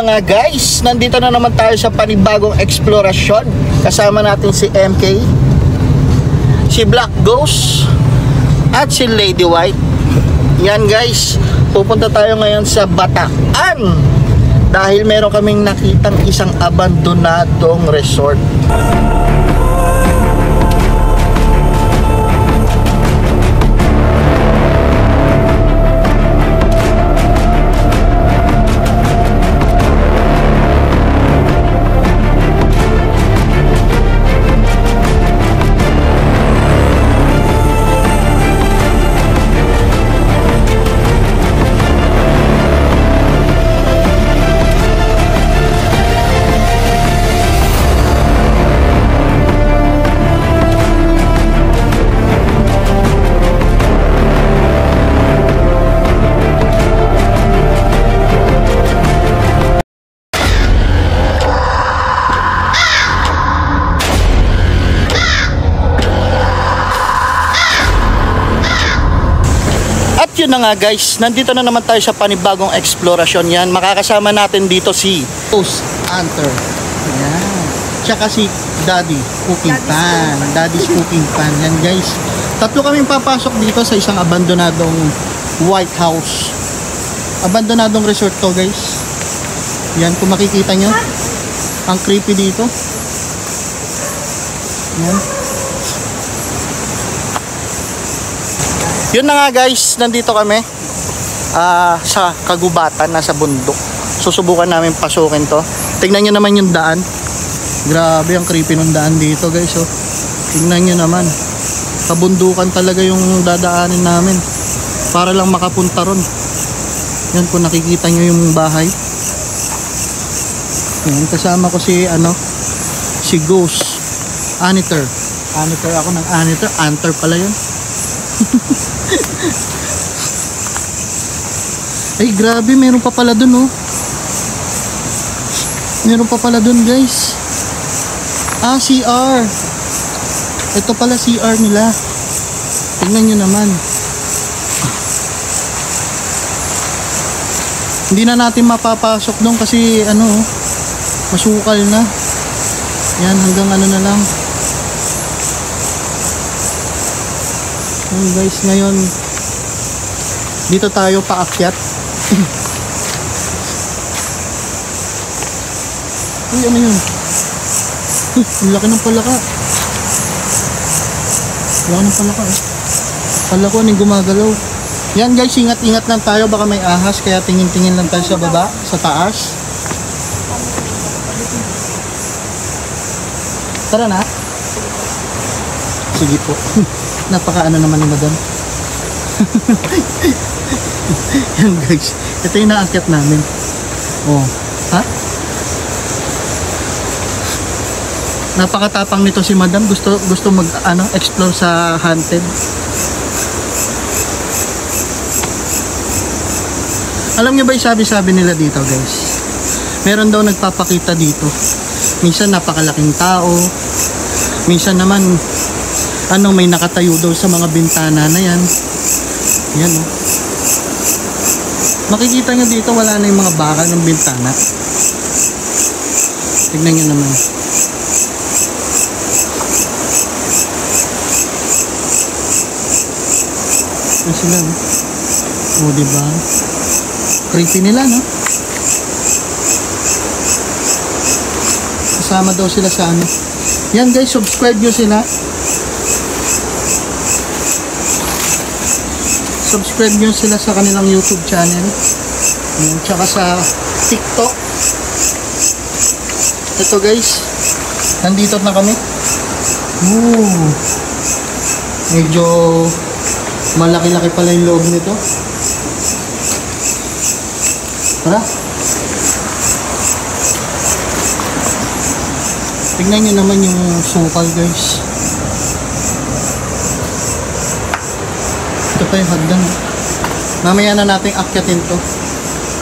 nga guys, nandito na naman tayo sa panibagong eksplorasyon. Kasama natin si MK, si Black Ghost, at si Lady White. Yan guys, pupunta tayo ngayon sa Bataan dahil meron kaming nakitang isang abandonadong resort. Yun na nga guys, nandito na naman tayo sa panibagong eksplorasyon. Yan, makakasama natin dito si Ghost Hunter. Yan. Tsaka si Daddy Cooking Pan. Daddy's Cooking Pan. Yan guys. Tatlo kaming papasok dito sa isang abandonadong White House. Abandonadong resort to guys. Yan, kung makikita nyo. Ang creepy dito. Yan. Yun na nga guys, nandito kami sa kagubatan, nasa bundok. Susubukan namin pasukin to. Tingnan nyo naman yung daan. Grabe ang creepy ng daan dito guys. Oh. Tingnan nyo naman. Kabundukan talaga yung dadaanin namin. Para lang makapunta ron. Yan, kung nakikita nyo yung bahay. Yan, kasama ko si Ghost Hunter. Hunter ako ng Hunter. Hunter pala yun. Ay grabe, meron pa pala dun oh. Meron pa pala dun guys. CR. Ito pala CR nila. Tingnan nyo naman. Hindi na natin mapapasok dun kasi masukal na. Yan, hanggang na lang. Guys, ngayon dito tayo paakyat. Uy, ano yun? Ang laki ng palaka. Laki ng palaka eh. Palaka yung gumagalaw. Yan guys, ingat-ingat lang tayo, baka may ahas, kaya tingin-tingin lang tayo sa baba, sa taas. Tara na. Sige po. Napaka naman ni madam. Yan guys, ito yung naakyat namin. Oh, ha? Napakatapang nito si madam. Gusto mag explore sa haunted. Alam niyo ba yung sabi-sabi nila dito guys? Meron daw nagpapakita dito. Minsan napakalaking tao. Minsan naman may nakatayo daw sa mga bintana na yan. Yan oh. Makikita nyo dito, wala na yung mga bakal ng bintana. Tignan nyo naman. Ano sila no? O diba? Creepy nila no? Kasama daw sila sa Yan guys, subscribe nyo sila. Subscribe nyo sila sa kanilang YouTube channel. Ayan, tsaka sa TikTok. Ito guys, nandito na kami. Medyo malaki-laki pala yung loob nito. Tara. Tingnan nyo naman yung sukal guys. Ito pa yung hagdan. Mamaya na natin akyatin to.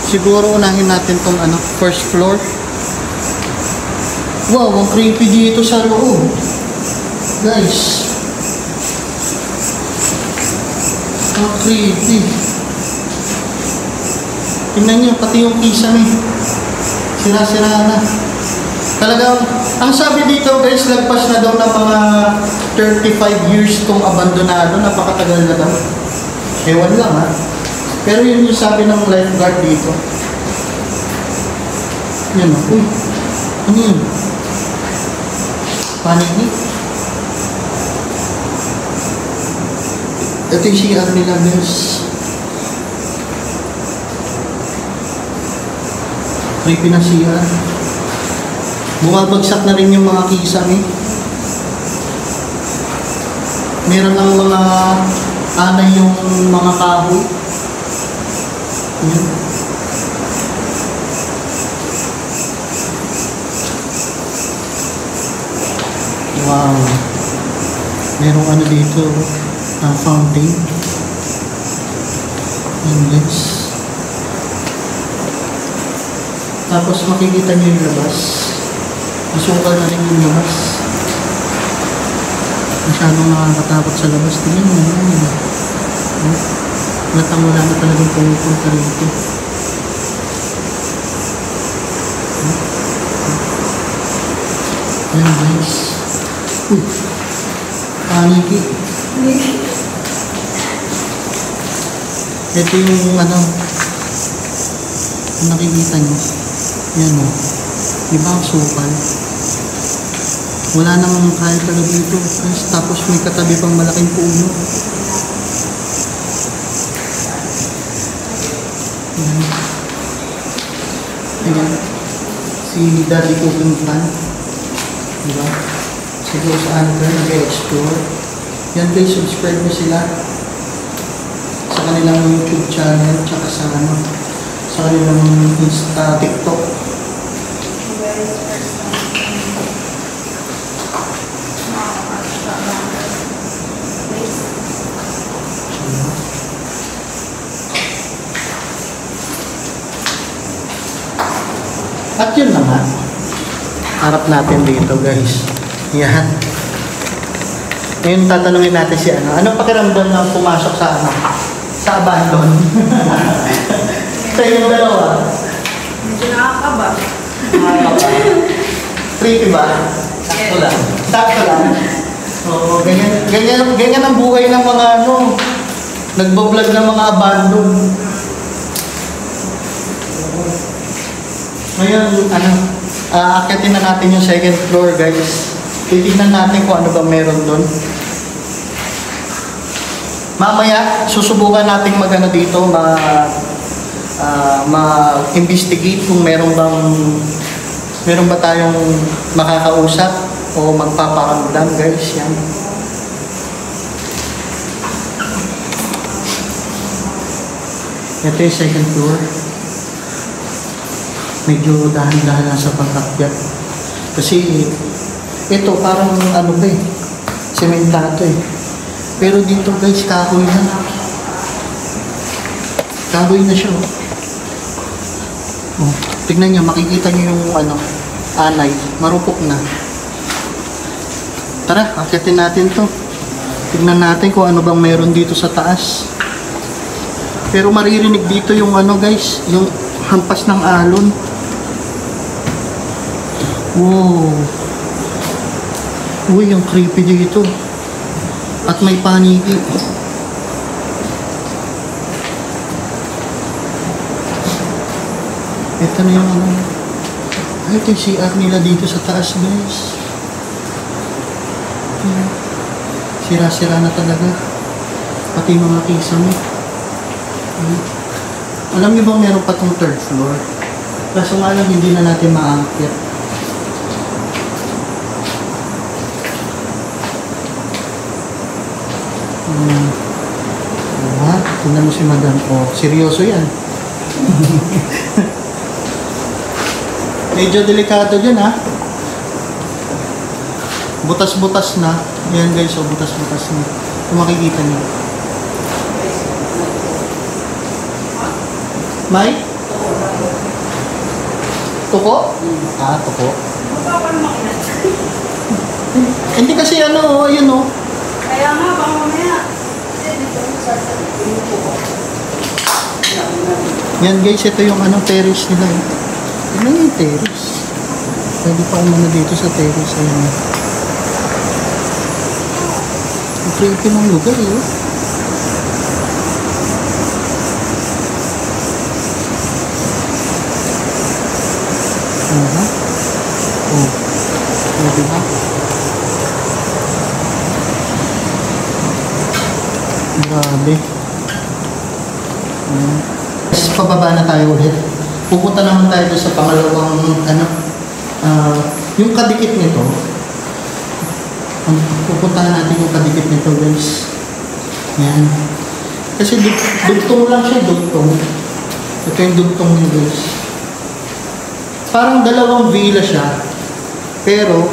Siguro unahin natin tong first floor. Wow, ang creepy dito sa loob. Guys. Ang creepy. Tingnan nyo, pati yung kisame. Sira-sira na. Talagang, ang sabi dito guys, lagpas na daw ng mga 35 years itong abandonado. Napakatagal na daw. Ewan lang ha. Pero yun yung sabi ng lifeguard dito. Yan o. Uy. Ano yun? Paniki. Ito yung CR nila guys. Creepy na CR. Bumabagsak na rin yung mga kisame. Meron ng mga anay yung mga kahoy. Yan. Wow. Merong ano dito, fountain. Yan guys. Tapos makikita nyo yung labas. Masukal na rin yung labas. Masyadong nakakatakot sa labas. Tingnan mo. Latang wala na talagang pumupunta rito. Ayan guys. Uy. Paniki. Ito yung ano. Kung nakikita nyo. Yan o. Diba ang sukal? Wala namang kahit talaga dito. Tapos may katabi pang malaking puno. Ayan. Ayan. Si Daddy Cooking Plant. Diba? Siguro sa Anchor, nag-explore. Yan guys, subscribe mo sila sa kanilang YouTube channel, tsaka sa ano, sa kanilang TikTok. At yun naman, harap natin dito guys. Yan. Ngayon tatanungin natin si ano. Anong pakiramdam na pumasok sa ano? Sa abandon? Sa inyong dalawa? Medyo nakakaba. Creepy ba? Sakto lang. Sakto lang. Oo, ganyan ang buhay ng mga ano. Nagbablog ng mga abandon. Ngayon, ano, aakyatin na natin yung second floor, guys. Titignan natin kung ano ba meron doon. Mamaya, susubukan natin magano dito, ma-investigate kung meron ba tayong makakausap o magpaparamdam, guys. Yan. Ito yung second floor. Medyo dahan-dahan lang sa pagkakyat. Kasi ito parang ano pa eh, sementato eh. Pero dito guys, kahoy na. Kahoy na siya. Oh, tignan niyo, makikita niyo yung ano, anay, marupok na. Tara, akyatin natin to. Tignan natin kung ano bang meron dito sa taas. Pero maririnig dito yung ano guys, yung hampas ng alon. Wow. Uy, yung creepy dito. At may paniki. Ito na yung ano. Ay, ito yung CR nila dito sa taas, guys. Sira-sira na talaga. Pati mga kisame. Alam niyo bang meron pa tong third floor? Kaso nga lang, hindi na natin maakyat. Tingnan mo si Madam. Oh, seryoso yan. Medyo delikado dyan ha. Butas-butas na. Ayan guys, oh, butas-butas na. Kung makikita niyo. May? Tuko? Ah, tuko. Hindi kasi ano, yun oh. Kaya nga, baka mamaya. Yan guys, ito yung ano, terrace nila. Tignan yung terrace. Pwede pa umano dito sa terrace. Ayan. Ang creepy ng lugar eh. Oh. Oh, diba? Grabe. Pababa na tayo ulit. Pupunta naman tayo doon sa pangalawang yung kadikit nito. Pupuntahan natin yung kadikit nito, guys. Yan. Kasi dugtong lang siya, dugtong. Ito yung dugtong niya, guys. Parang dalawang villa siya, pero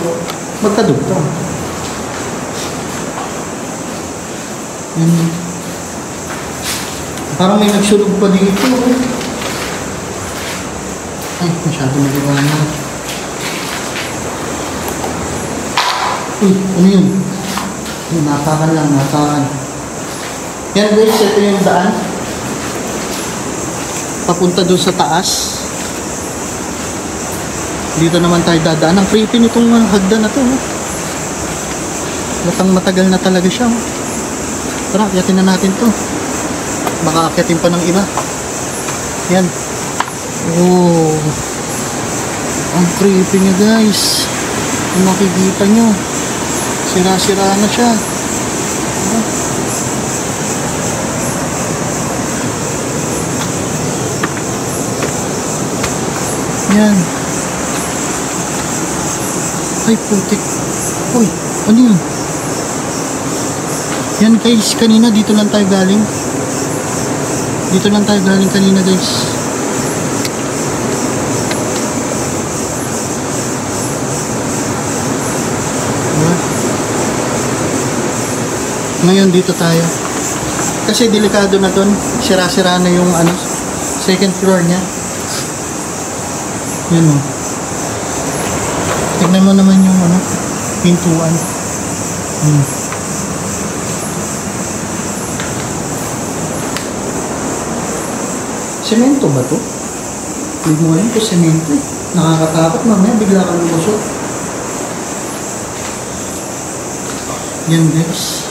magkadugtong. Yan. Parang may nagsulog pa dito. Ay, masyado maliwanag. Uy, ano yun? Ay, napakan lang, napakan. Yan guys, ito yung daan. Papunta doon sa taas. Dito naman tayo dadaan. Ang creepy nitong hagdan na to. Latang matagal na talaga siya. Tara, akyatin na natin to. Baka akyatin pa ng iba. Yan. Oh. Ang creepy niya guys. Kung makikita nyo. Sira-sira na siya. Yan. Ay putik. Uy, ano yun? Yan guys, kanina dito lang tayo galing. Dito lang tayo galing kanina guys. Ngayon dito tayo. Kasi delikado na dun. Sira-sira na yung second floor niya. Yan o. Tignan mo naman yung pintuan. Semento ba to? Hindi mo alam kung semento eh. Nakakatakot mamaya bigla kang lumusot. Yan guys.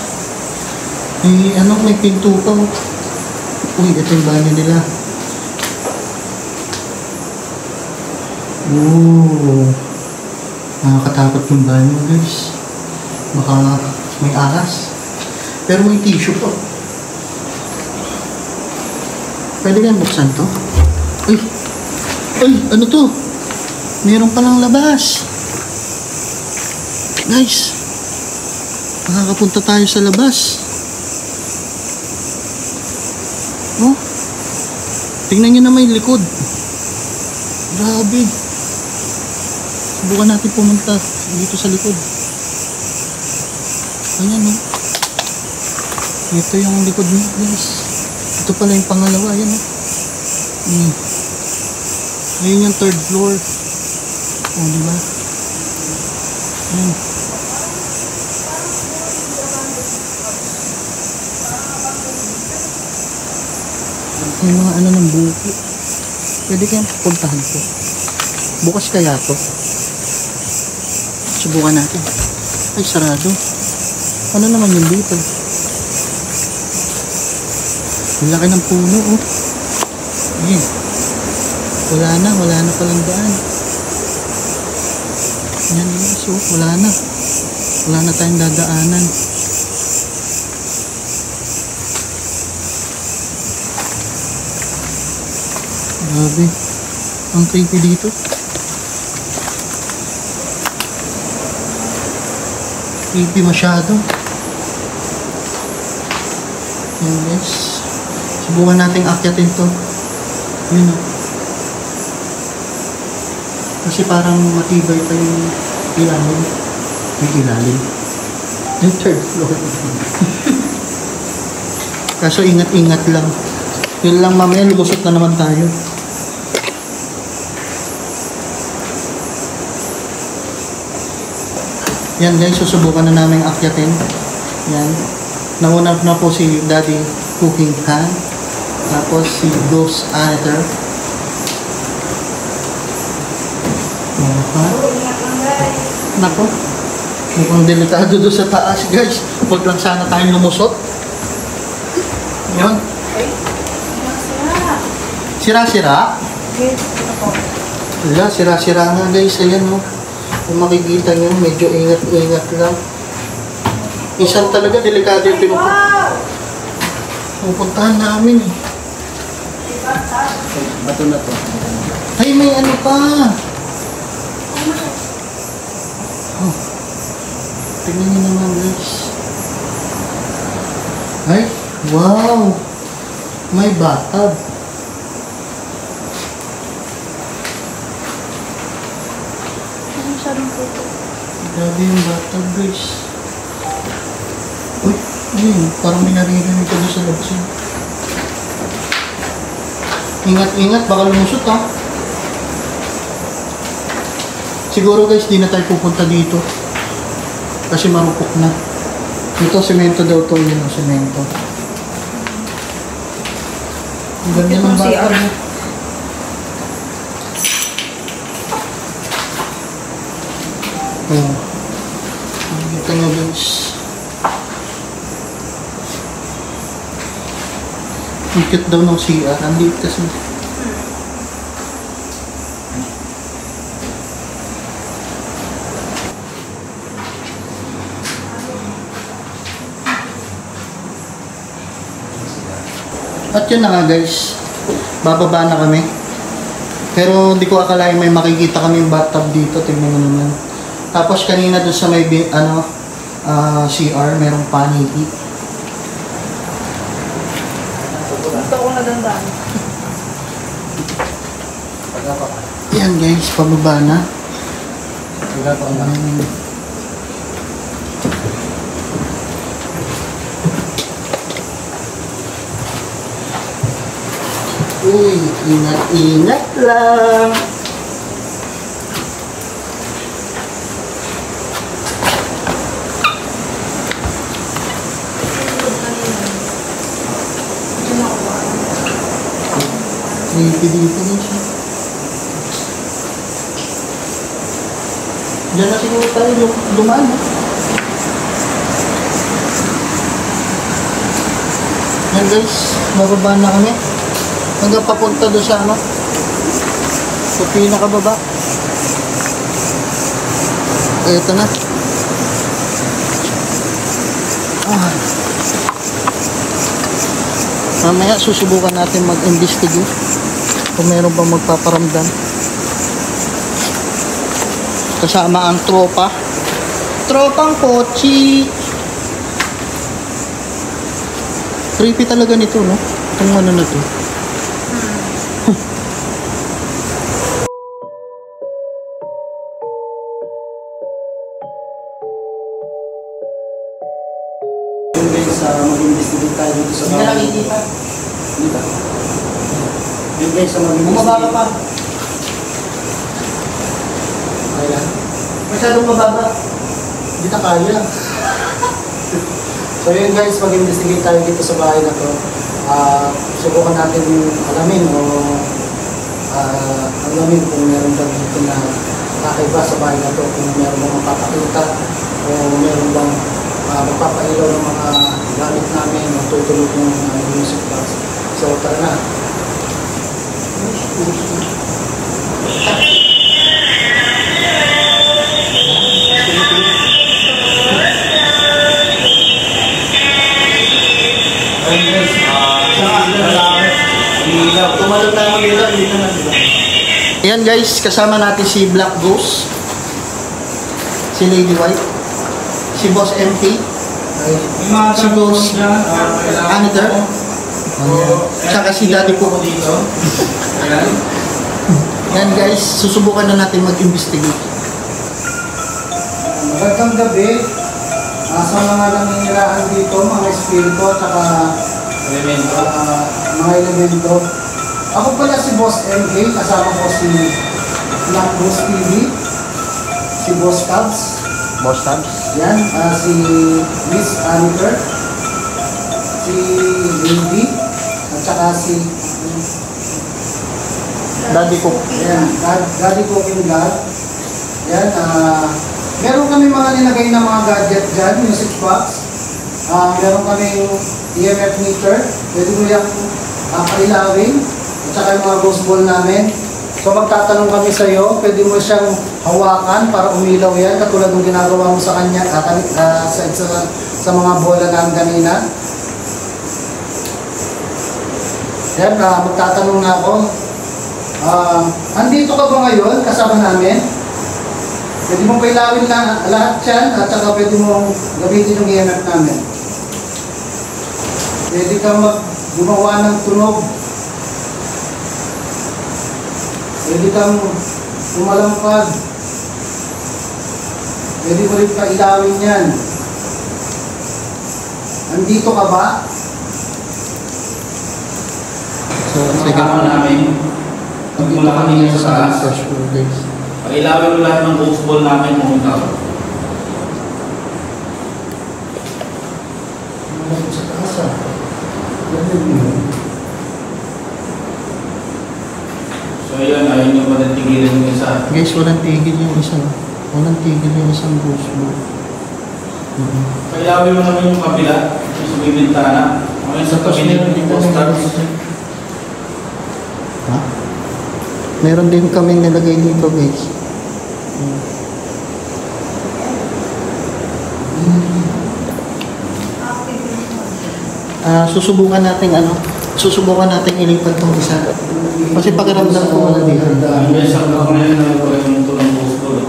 May pinto pa. Uy, ito yung banyo nila. Oh. Nakakatakot yung banyo guys. Baka may ahas. Pero may tissue po. Pwede yan buksan to? Uy! Uy! Ano to? Meron palang labas. Guys! Makakapunta tayo sa labas. Oh! Tingnan nyo na may likod. Grabe. Subukan natin pumunta dito sa likod. Ayan oh. Ito yung likod niya guys. Ito pala yung pangalawa, yan oh. Ayun yung third floor. Oh, diba? Ayan. May mga ng buko. Pwede kayang puntahan ko. Bukas kaya to. Subukan natin. Ay, sarado. Ano naman yun dito? Ang laki ng puno, oh. Ayan. Wala na palang daan. Yan, so, wala na tayong dadaanan. Grabe. Ang creepy dito. Creepy masyado. Yan guys. Subukan nating akyatin to. Yun o. Kasi parang matibay pa yung ilalim. May ilalim. Yung third floor. Kaso ingat-ingat lang. Yun lang mamaya lumusot na naman tayo. Yan guys, susubukan na namin akyatin. Yan. Nauna na po si Daddy Cooking Pan. Tapos si Ghost Another. Ano pa? Ingat lang guys. Nako. Mukhang delikado doon sa taas, guys. Huwag lang sana tayong lumusot. Yun. Ay, ingat sila. Sira-sira. Okay, ito po. Wala, sira-sira nga, guys. Ayan, oh. Kung makikita nyo, medyo ingat-ingat lang. Minsan talaga delikado yung Wow! pupuntahan namin, eh. Bato na to. Ay, may ano pa. Oh. Tingnan nyo naman, guys. Ay, wow. May bathtub. Ano siya rin po ito? Grabe yung bathtub, guys. Uy, ayun. Parang may naririnig ka doon sa labas. eh. Ingat-ingat, baka lumusot, ha. Siguro, guys, di na tayo pupunta dito. Kasi marupok na. Ito, semento daw to. Yun, semento. Ang ganda Ito ng ang CR. bathtub. eh. Oh. Nakikita nyo, guys. Ang cute daw ng CR. Ang liit kasi. At yun na nga, guys. Bababa na kami. Pero hindi ko akalain may makikita kami yung bathtub dito. Tingnan mo naman. Tapos kanina doon sa may CR, merong paniki. Gusto ko na dandaan. Yan, guys, pababa na. Pagkakao na. Uy, ingat-ingat lang. Creepy dito na siya. Diyan na siguro tayo dumaan. Yan, guys, mababa na kami. Hanggang papunta doon sa ano? Sa pinakababa. Ito na. Ah. Mamaya susubukan natin mag-investigate kung meron bang magpaparamdam. Kasama ang tropa. Tropang Pochi. Creepy talaga nito, no? Itong ano na to. Yung guys, mag-investigate tayo dito sa Hindi na nakikita. Dito. Yung guys, mag-investigate. Bumaba ka pa. Kaya. Masyadong mababa. Hindi na kaya. So yun guys, mag-investigate tayo dito sa bahay na to. Subukan natin alamin kung meron ba dito na kakaiba sa bahay na to, kung meron bang mapapakita o meron bang magpapailaw ng mga gamit namin, matutulog ng music box. So tara na. Ayun guys, tumalon tayo mag-ilaw, hindi na diba? Ayan, guys, kasama natin si Black Ghost, si Lady White, si Boss MP, si Ghost Another, tsaka si Daddy Cook. Yan, guys, susubukan na natin mag-investigate. Magandang gabi. Sa mga nanginirahan dito, mga espiritu at saka mga elemento. Ako pala si Boss MK, kasama ko si Black Ghost TV, si Boss Cubs, Boss Tabs? yan, si Miss Aniter, si Lady, at saka si Daddy Cook. Daddy Cooking God, Yan, meron kami mga nilagay na mga gadget dyan, music box. Meron kaming EMF meter. Pwede mo yung pailawin. At saka yung mga ghost ball namin. So magtatanong kami sa iyo, pwede mo siyang hawakan para umilaw yan, katulad ng ginagawa mo sa kanya, sa mga bola namin kanina. Yan, magtatanong na ako. Andito ka ba ngayon, kasama namin? Pwede mong pailawin lahat yan, at saka pwede mong gamitin yung EMF namin. Pwede kang gumawa ng tunog. Pwede kang umalampag. Pwede mo rin pailawin yan. Andito ka ba? So, Sige namin. Magmula kami sa taas. Pag-ilawin mo lahat ng ghost ball namin kung ikaw. Sa taas ah. So yun, ayun yung matitigilin yung isa. Guys, walang tigil yung isa. Walang tigil yung isang ghost ball. Pag-ilawin mo naman yung kabila, yung sa may bintana. Ngayon sa kabinet yung posters. Ha? Meron din kaming nilagay dito, guys. Susubukan natin ilipat tong isa. Kasi pakiramdam ko wala dito. Guys, ang ako na yun, yung ito ng ghost ball.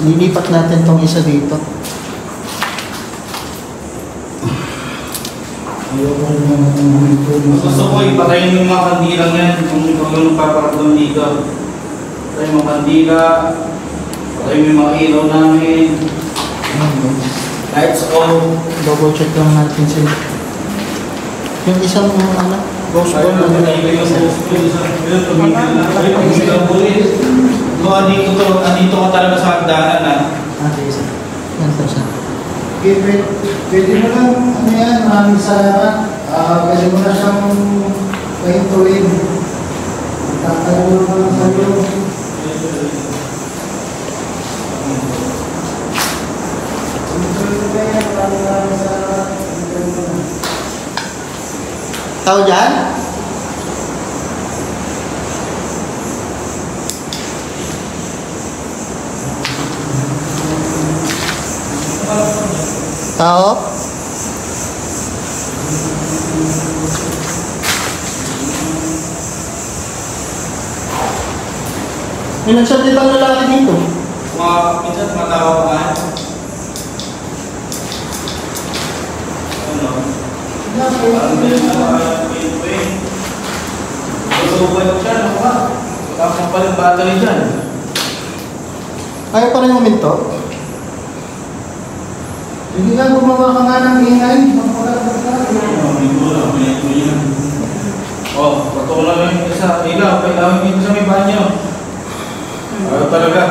Lilipat natin tong isa dito. Gusto ko ipatayin yung mga kandilang yan kung ikaw yung paparamdam dito. Patayin yung mga kandila, patayin yung mga ilaw namin. Lights on. Double check lang natin sila. Yung isang ghost ball na Patayin yung ghost ball. Yun, tumigil na. Ayun, tumigil po rin. Kung andito ka talaga sa hagdanan na. isa. Yan po siya. Pwede mo lang, ano yan, maraming salamat. Pwede mo na siyang pahintuin. Tatanong mo lang sa iyo. Tao dyan? Tao? May nagsalitang lalaki dito. Minsan matawa ka. Ano? Parang ganyan na parang Masubay siya, ano ka? Tapos pa yung battery dyan. Ayaw pa rin huminto. Hindi ka gumawa ka nga ng ingay. Patulan lang yung isa. Ilaw, kailangan dito sa may banyo. Ayaw talaga.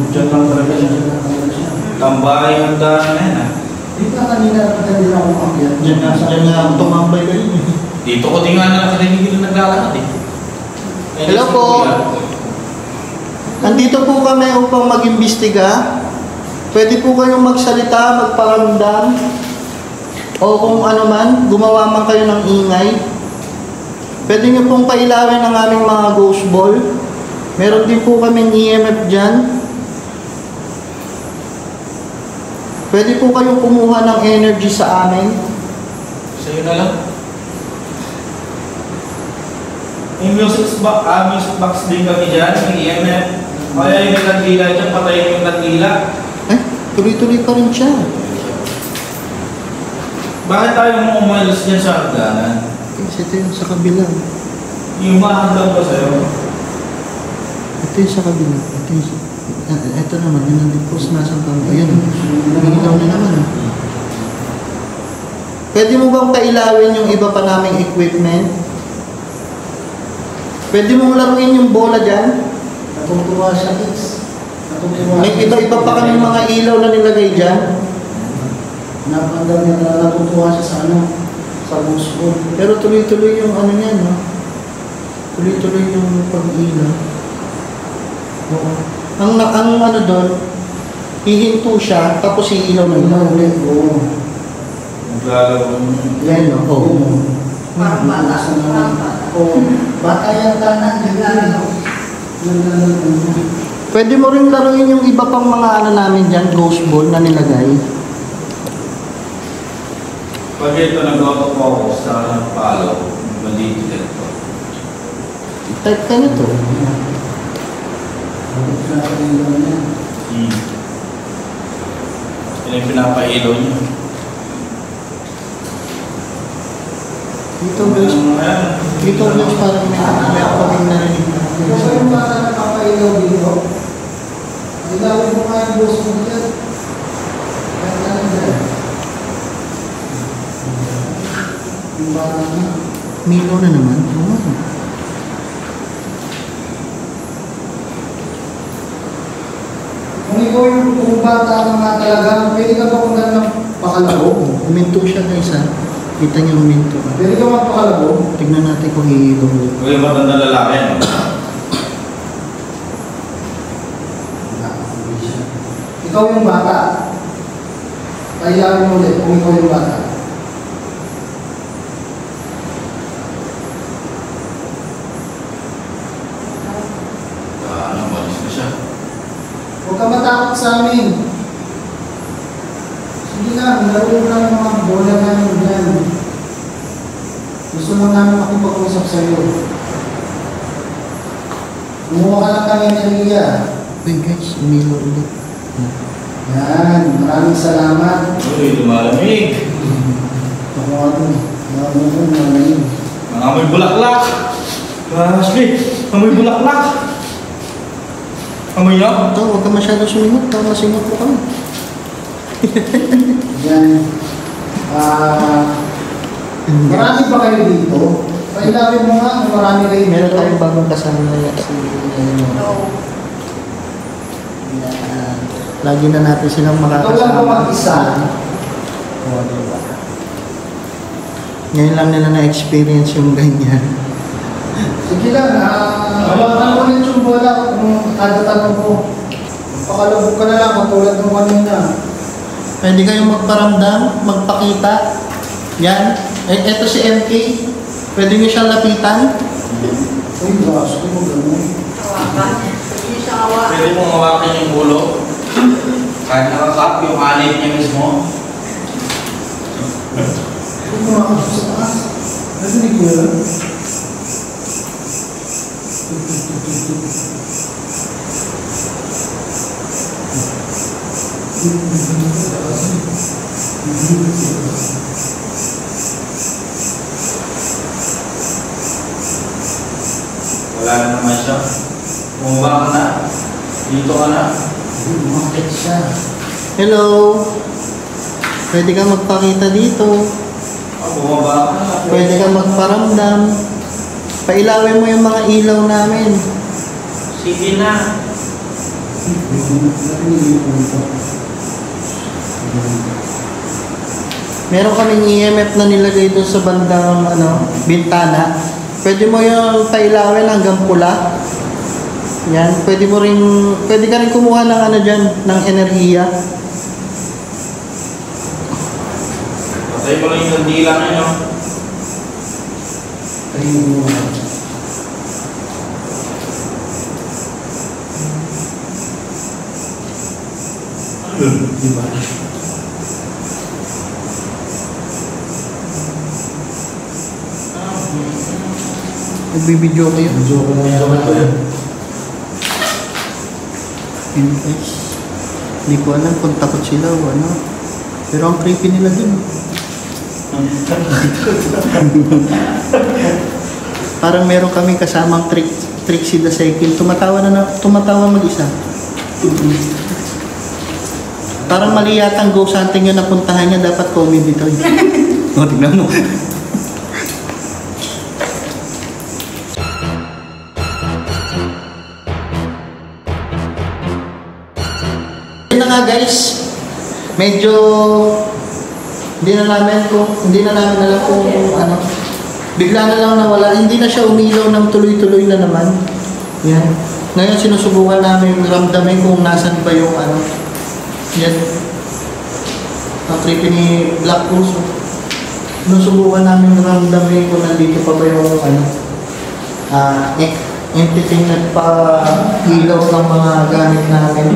Diyan lang talaga siya. Tambay ang daan na yan ah. Di ba kanina din ako umakyat? Diyan nga tumambay kayo. Dito ko tingnan na nakarinig yung naglalakad eh. Hello po. Andito po kami upang mag-imbestiga. Pwede po kayong magsalita, magparamdam, o kung ano man, gumawa man kayo ng ingay. Pwede nyo pong pailawin ang aming mga ghost ball. Meron din po kaming EMF dyan. Pwede po kayong kumuha ng energy sa amin. Sa'yo na lang. May music box din kami dyan, may EMF. Kaya yung nagdila dyan, patayin yung nagdila. Eh, tuloy-tuloy pa rin siya. Bakit tayo mo umalis dyan sa hagdanan? Kasi ito yung sa kabila. Yung mahagdan ba sa'yo? Ito yung sa kabila. Ito naman, yun ang post nasang kami. Ayun, nangilaw na naman. Pwede mo bang kailawin yung iba pa naming equipment? Pwede mong laruin yung bola dyan? Natutuwa siya, Kids. May iba-iba pa kami mga ilaw na nilagay dyan. Napandang niya na natutuwa siya sa sa busbol. Pero tuloy-tuloy yung ano niya, no? Tuloy-tuloy yung pag-ilaw. Oo. Ang ano doon, hihinto siya, tapos iilaw na ilaw. Oo. Naglalaban mo. Yan, no? Oo. Parang bata. Parang bata. Oo. Bata yan tanan. Pwede mo rin laruin yung iba pang mga ano namin dyan, ghost ball na nilagay. Pag ito nag-auto-focus sa palaw, bandito dito. Type ka na to. Yan yung pinapailaw niyo. Dito guys, dito guys parang may kaming narinig. Ito ba yung bata na papailaw dito? Ilawin mo nga yung boss mo dyan. Kahit ano dyan. Yung bata na. Milo na naman. Oo. Kung ikaw yung bata na nga talaga, pwede ka ba kung ng pakalabo? Uminto siya guys ha. Kita niyo uminto. Pwede ka magpakalabo? Tignan natin kung hihilaw ulit. Huwag yung matanda lalaki, no? Ikaw yung bata. Kailangan mo ulit kung ikaw yung bata. Ano, malis na siya. Huwag ka matakot sa amin. Sige lang, laro mo lang yung mga bola namin dyan. Gusto lang namin makipag-usap sa iyo. Kumuha ka lang kami ng enerhiya. Uy guys, Milo ulit. Yan, maraming salamat. Uy, lumalamig. Ako nga ito. Maraming. Amoy bulaklak. Ashley, amoy bulaklak. Amoy niya? Ito, huwag ka masyado sumingot. Tama masingot po kami. Yan. Marami ba kayo dito? Pailawin mo nga kung marami kayo dito. Meron tayong bagong kasama na yan. No. Yan. Lagi na natin silang Ikaw lang ba makakasama. mag-isa? Oo, diba? Ngayon lang nila na-experience yung ganyan. Sige lang, hawakan mo ulit yung bola kung kada tanong ko. Pakalabog ka na lang, katulad ng kanina. Pwede kayong magparamdam, magpakita. Yan. Ito si MK. Pwede nyo siyang lapitan. Uy, braso ko gano'n. Hawakan. Hindi siya hawakan. Pwede mong hawakan yung ulo. Kahit nakakap yung anit niya mismo. Huwag mo makakasok sa taas. Narinig mo yun? Wala na naman siya. Bumaba ka na. Dito ka na. Umakit siya. Hello. Pwede kang magpakita dito. Bumaba ka na. Pwede kang magparamdam. Pailawin mo yung mga ilaw namin. Sige na. Meron kaming EMF na nilagay doon sa bandang bintana. Pwede mo yung pailawin hanggang pula. Yan, pwede ka rin kumuha ng dyan, ng enerhiya. Patay mo lang yung kandila ngayon. Ayun mo. Diba? Nagbibideo kayo. Medyo ko na yan. Yun guys. Hindi ko alam kung takot sila o ano. Pero ang creepy nila dun. Parang meron kami kasamang Trixie the Cycle. Tumatawa mag-isa. Parang mali yata ang ghost hunting yung napuntahan niya. Dapat comedy to. O, tignan mo. Yun na nga guys. Medyo hindi na namin alam kung ano. Bigla na lang nawala. Hindi na siya umilaw ng tuloy-tuloy na naman. Yan. Ngayon sinusubukan namin ramdamin kung nasan ba yung ano. Yan. Ang creepy ni Black Puso. Sinusubukan namin ramdamin kung nandito pa ba yung ano. Entity na pa-ilaw ng mga gamit namin.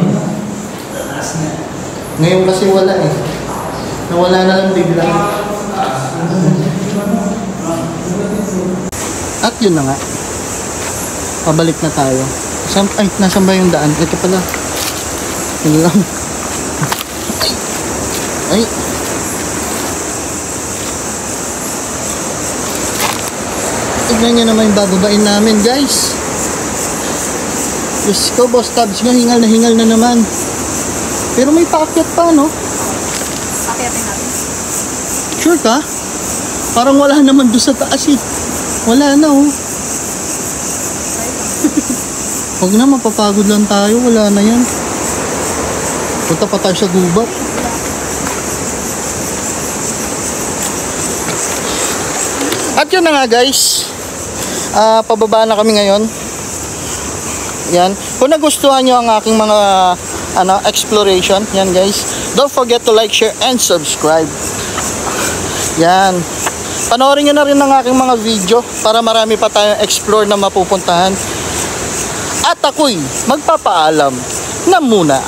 Ngayon kasi wala eh. Nawala na lang bigla. At yun na nga. Pabalik na tayo. Nasan ba yung daan? Ito pala. Yun lang. Ay. Tignan nyo naman yung bababain namin, guys. Diyos ko, Boss Tabs nga, hingal na naman. Pero may paakyat pa, no? Akyatin natin. Sure ka? Parang wala naman doon sa taas eh. Wala na, oh. Huwag na, mapapagod lang tayo. Wala na yan. Punta pa tayo sa gubat. At yun na nga, guys. Pababa na kami ngayon. Yan. Kung nagustuhan nyo ang aking mga exploration, yan guys. Don't forget to like, share, and subscribe. Yan. Panoorin nyo na rin ang aking mga video para marami pa tayong explore na mapupuntahan. At ako'y magpapaalam na muna.